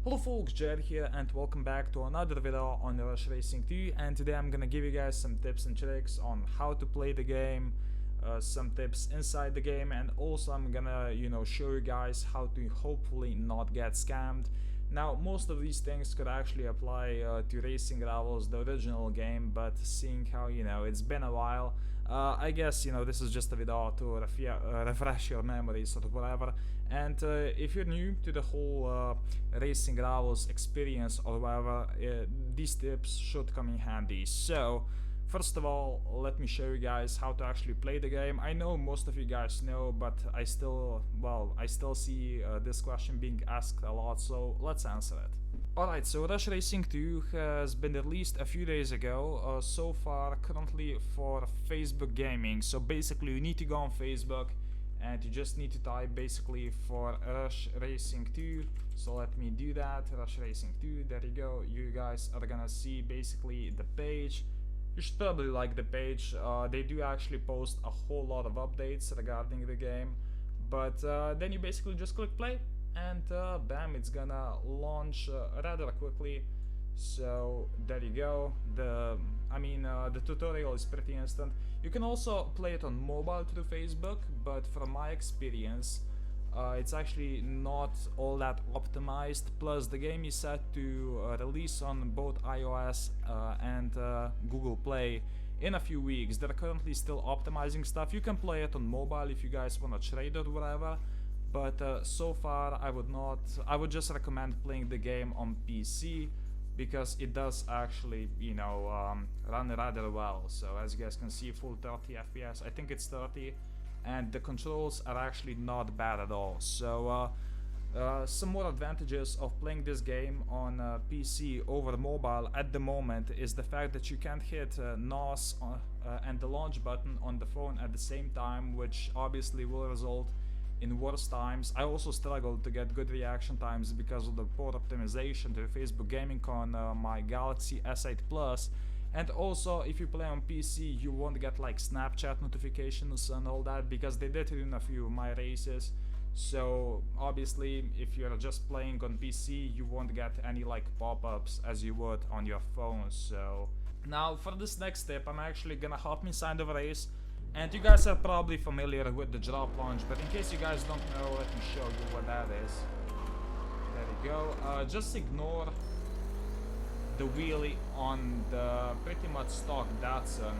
Hello folks, Jed here and welcome back to another video on Rush Racing 2, and today I'm gonna give you guys some tips and tricks on how to play the game, some tips inside the game, and also I'm gonna show you guys how to hopefully not get scammed. Now most of these things could actually apply to Racing Rivals, the original game, but seeing how it's been a while, I guess this is just a video to refresh your memories or whatever. And if you're new to the whole Racing Rivals experience or whatever, these tips should come in handy. So first of all, let me show you guys how to actually play the game. I know most of you guys know, but I still see this question being asked a lot, so let's answer it. Alright, so Rush Racing 2 has been released a few days ago, so far currently for Facebook Gaming. So basically you need to go on Facebook and you just need to type basically for Rush Racing 2. So let me do that, Rush Racing 2, there you go. You guys are gonna see basically the page. You should probably like the page. They do actually post a whole lot of updates regarding the game, but then you basically just click play and bam, it's gonna launch rather quickly. So there you go. The tutorial is pretty instant. You can also play it on mobile through Facebook, but from my experience it's actually not all that optimized. Plus the game is set to release on both iOS and Google Play in a few weeks. They're currently still optimizing stuff. You can play it on mobile if you guys want to trade or whatever, but so far I would just recommend playing the game on PC, because it does actually run rather well. So as you guys can see, full 30 FPS, I think it's 30, and the controls are actually not bad at all. So some more advantages of playing this game on PC over mobile at the moment is the fact that you can't hit NOS and the launch button on the phone at the same time, which obviously will result in worse times. I also struggled to get good reaction times because of the poor optimization to Facebook Gaming on my Galaxy S8 Plus. And also, if you play on PC, you won't get like Snapchat notifications and all that, because they did it in a few of my races. So obviously, if you're just playing on PC, you won't get any like pop-ups as you would on your phone. So now for this next tip, I'm actually gonna hop inside of a race. And you guys are probably familiar with the drop launch, but in case you guys don't know, let me show you what that is. There you go. Just ignore the wheelie on the pretty much stock Datsun.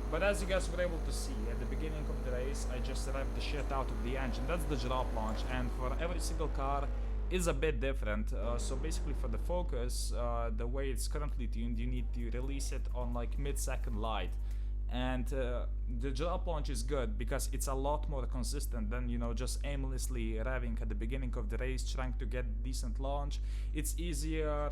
But as you guys were able to see at the beginning of the race, I just revved the shit out of the engine. That's the drop launch, and for every single car is a bit different. So basically for the Focus, the way it's currently tuned, you need to release it on like mid-second light. And the drop launch is good because it's a lot more consistent than just aimlessly revving at the beginning of the race trying to get decent launch. It's easier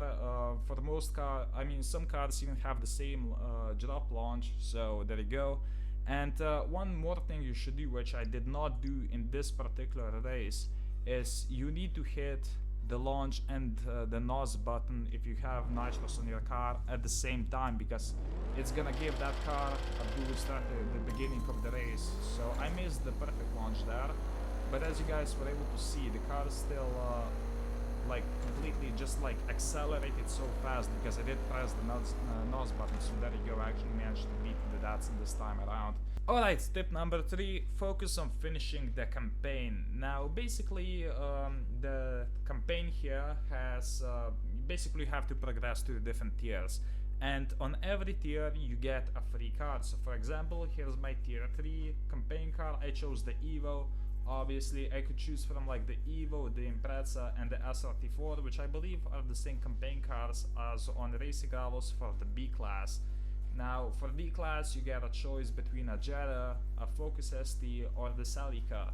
for most cars. I mean, some cars even have the same drop launch, so there you go. And one more thing you should do, which I did not do in this particular race, is you need to hit the launch and the NOS button if you have nitros on your car at the same time, because it's gonna give that car a boost at the beginning of the race. So I missed the perfect launch there, but as you guys were able to see, the car still like completely just like accelerated so fast because I did press the NOS button. So there you go, I actually managed to beat the Datsun this time around. Alright, tip number 3, focus on finishing the campaign. Now basically the campaign here has, basically you have to progress to the different tiers, and on every tier you get a free card. So for example, here's my tier 3 campaign card. I chose the Evo. Obviously I could choose from like the Evo, the Impreza and the SRT4, which I believe are the same campaign cards as on Racing Rivals for the B class. Now for B class you get a choice between a Jetta, a Focus ST or the Celica.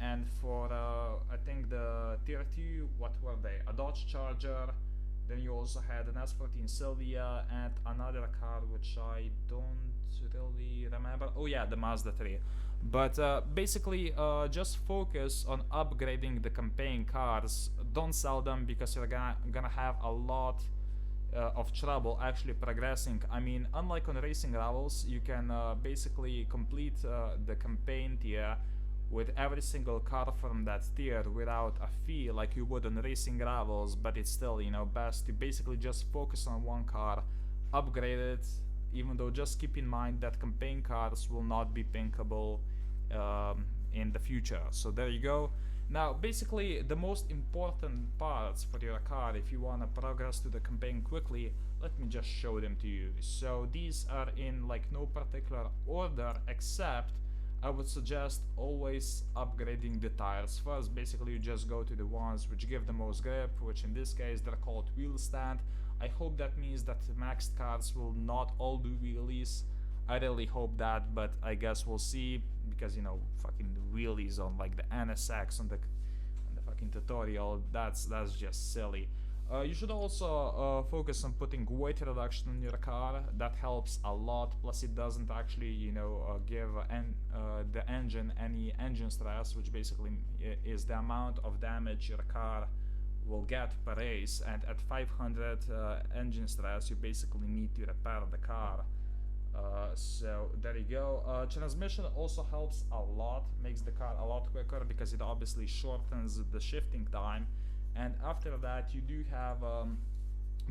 And for I think the tier 2, what were they? A Dodge Charger, then you also had an S14 Sylvia and another car which I don't really remember. Oh yeah, the Mazda 3. But basically just focus on upgrading the campaign cars. Don't sell them because you're gonna have a lot of trouble actually progressing. I mean, unlike on Racing Rivals, you can basically complete the campaign tier with every single car from that tier without a fee like you would on racing rivals, but it's still, you know, best to basically just focus on one car, upgrade it, even though just keep in mind that campaign cars will not be pinkable in the future. So there you go. Now basically the most important parts for your car, if you want to progress to the campaign quickly, let me just show them to you. So these are in like no particular order, except I would suggest always upgrading the tires first. Basically you just go to the ones which give the most grip, which in this case they're called wheel stand. I hope that means that maxed cars will not all do wheelies. I really hope that, but I guess we'll see, because you know, fucking wheelies on like the NSX on the fucking tutorial, that's just silly. You should also focus on putting weight reduction in your car. That helps a lot. Plus, it doesn't actually, you know, give the engine any engine stress, which basically is the amount of damage your car will get per race. And at 500 engine stress, you basically need to repair the car. So there you go. Transmission also helps a lot, makes the car a lot quicker because it obviously shortens the shifting time. And after that you do have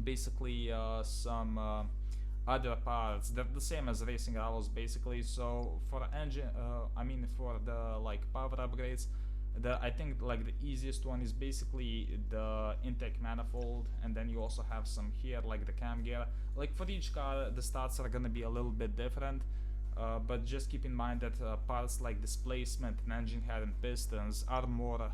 basically some other parts. They're the same as racing rivals basically. So for engine, I mean for the like power upgrades, I think like the easiest one is basically the intake manifold, and then you also have some here like the cam gear. Like for each car the stats are gonna be a little bit different, but just keep in mind that parts like displacement and engine head and pistons are more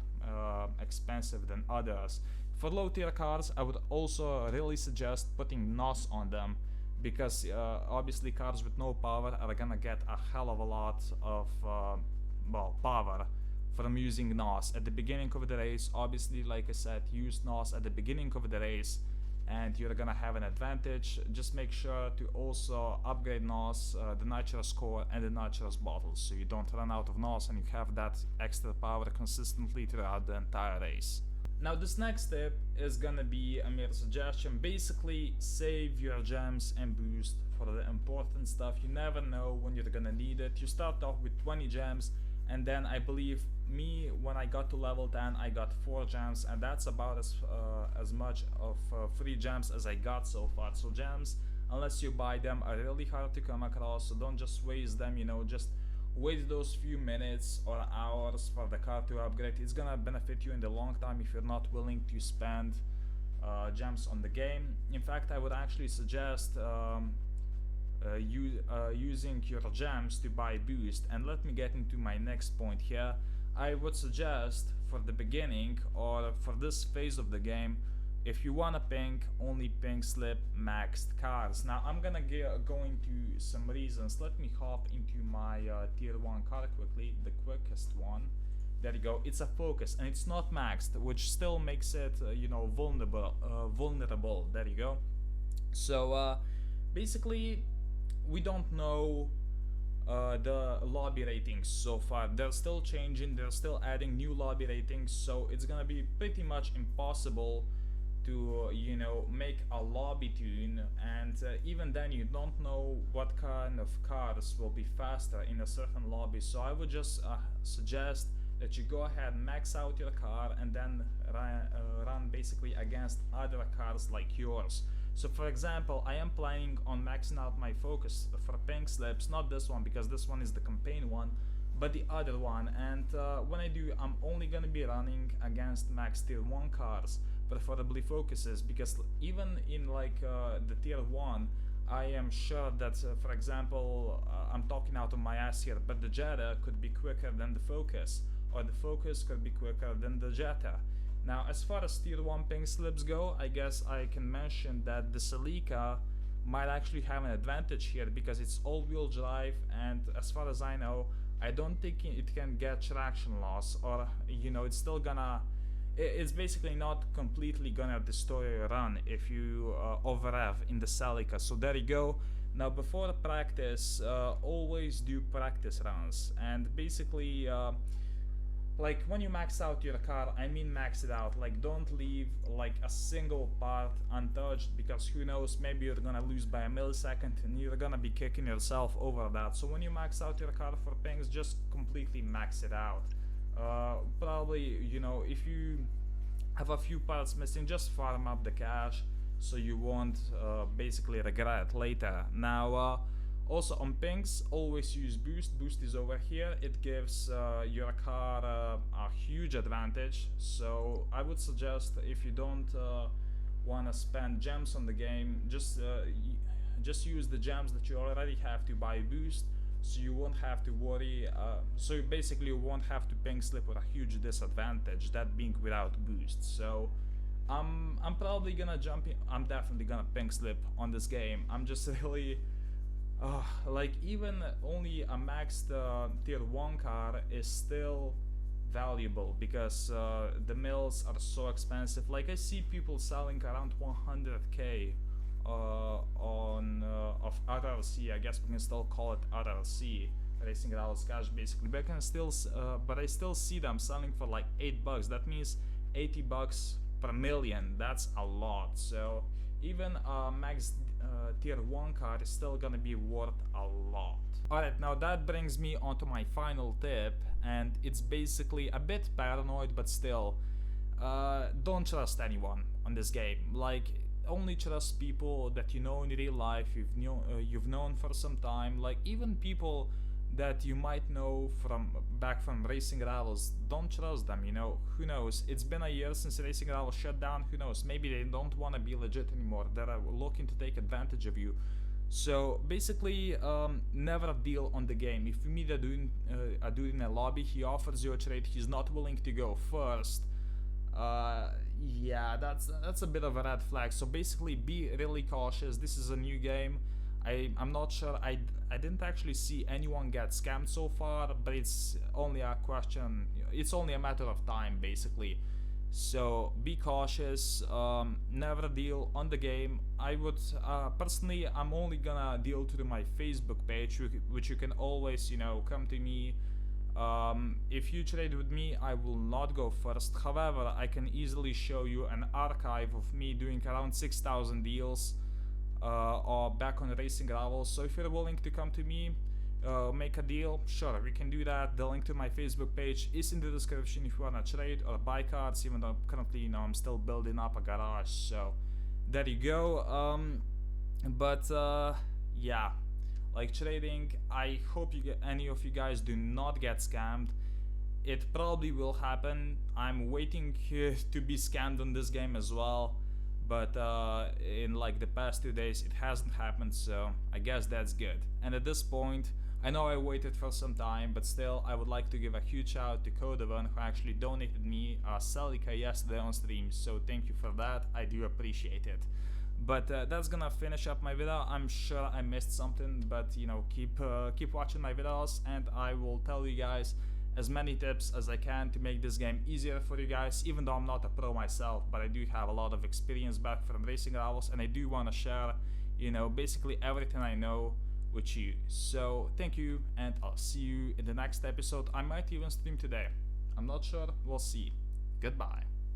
expensive than others. For low tier cars I would also really suggest putting NOS on them, because obviously cars with no power are gonna get a hell of a lot of well, power from using NOS at the beginning of the race. Obviously, like I said, use NOS at the beginning of the race and you're gonna have an advantage. Just make sure to also upgrade NOS, the nitrous core and the nitrous bottles, so you don't run out of NOS and you have that extra power consistently throughout the entire race. Now this next tip is gonna be a mere suggestion. Basically save your gems and boost for the important stuff. You never know when you're gonna need it. You start off with 20 gems, and then I believe me, when I got to level 10 I got 4 gems, and that's about as much of free gems as I got so far. So gems, unless you buy them, are really hard to come across, so don't just waste them, you know, just wait those few minutes or hours for the car to upgrade. It's gonna benefit you in the long time if you're not willing to spend gems on the game. In fact, I would actually suggest using your gems to buy boost. And let me get into my next point here. I would suggest for the beginning or for this phase of the game, if you wanna pink, only pink slip maxed cars. Now I'm gonna go into some reasons. Let me hop into my tier 1 car quickly, the quickest one. There you go. It's a focus and it's not maxed, which still makes it you know, vulnerable. There you go. So basically we don't know the lobby ratings so far. They're still changing, they're still adding new lobby ratings, so it's gonna be pretty much impossible to you know, make a lobby tune, and even then you don't know what kind of cars will be faster in a certain lobby. So I would just suggest that you go ahead, max out your car, and then run basically against other cars like yours. So for example, I am planning on maxing out my focus for pink slips, not this one because this one is the campaign one, but the other one. And when I do, I'm only gonna be running against max tier 1 cars, preferably focuses, because even in like the tier 1, I am sure that for example, I'm talking out of my ass here, but the Jetta could be quicker than the Focus, or the Focus could be quicker than the Jetta. Now as far as tier 1 pink slips go, I guess I can mention that the Celica might actually have an advantage here because it's all-wheel drive, and as far as I know, I don't think it can get traction loss, or you know, it's still gonna, it's basically not completely gonna destroy your run if you over rev in the Celica. So there you go. Now before practice, always do practice runs, and basically like when you max out your car, I mean max it out, like don't leave like a single part untouched, because who knows, maybe you're gonna lose by a millisecond and you're gonna be kicking yourself over that. So when you max out your car for pings, just completely max it out. Probably, you know, if you have a few parts missing, just farm up the cash so you won't basically regret later. Now also on pings, always use boost. Boost is over here. It gives your car a huge advantage. So I would suggest, if you don't want to spend gems on the game, just use the gems that you already have to buy boost, so you won't have to worry. So basically you won't have to ping slip with a huge disadvantage, that being without boost. So I'm probably gonna jump in. I'm definitely gonna ping slip on this game. I'm just really like, even only a maxed tier 1 car is still valuable, because the mills are so expensive. Like, I see people selling around 100k of RRC. I guess we can still call it RRC, Racing Rivals Cash, basically. But I still see them selling for like $8. That means 80 bucks per million. That's a lot. So even a max tier 1 car is still gonna be worth a lot. Alright, now that brings me onto my final tip, and it's basically a bit paranoid, but still, don't trust anyone on this game. Like, only trust people that you know in real life, you've known for some time. Like, even people that you might know back from Racing Rivals, don't trust them, you know. Who knows, it's been a year since Racing Rivals shut down. Who knows, maybe they don't want to be legit anymore, they're looking to take advantage of you. So basically, never deal on the game. If you meet a dude in a lobby, he offers you a trade, he's not willing to go first, yeah, that's a bit of a red flag. So basically, be really cautious. This is a new game. I'm not sure, I didn't actually see anyone get scammed so far, but it's only a matter of time, basically. So be cautious, never deal on the game. I would, personally, I'm only gonna deal through my Facebook page, which you can always, you know, come to me. If you trade with me, I will not go first. However, I can easily show you an archive of me doing around 6,000 deals or back on Racing Rivals. So if you're willing to come to me, make a deal, sure, we can do that. The link to my Facebook page is in the description if you wanna trade or buy cards, even though currently, you know, I'm still building up a garage. So there you go. Yeah, like, trading, I hope any of you guys do not get scammed. It probably will happen. I'm waiting to be scammed on this game as well, but in like the past 2 days it hasn't happened, so I guess that's good. And at this point, I know I waited for some time, but still, I would like to give a huge shout out to Codevan, who actually donated me a Celica yesterday on stream, so thank you for that, I do appreciate it. But that's gonna finish up my video. I'm sure I missed something, but you know, keep watching my videos, and I will tell you guys as many tips as I can to make this game easier for you guys. Even though I'm not a pro myself, but I do have a lot of experience back from Racing Rivals, and I do want to share, you know, basically everything I know with you. So thank you, and I'll see you in the next episode. I might even stream today, I'm not sure, we'll see. Goodbye.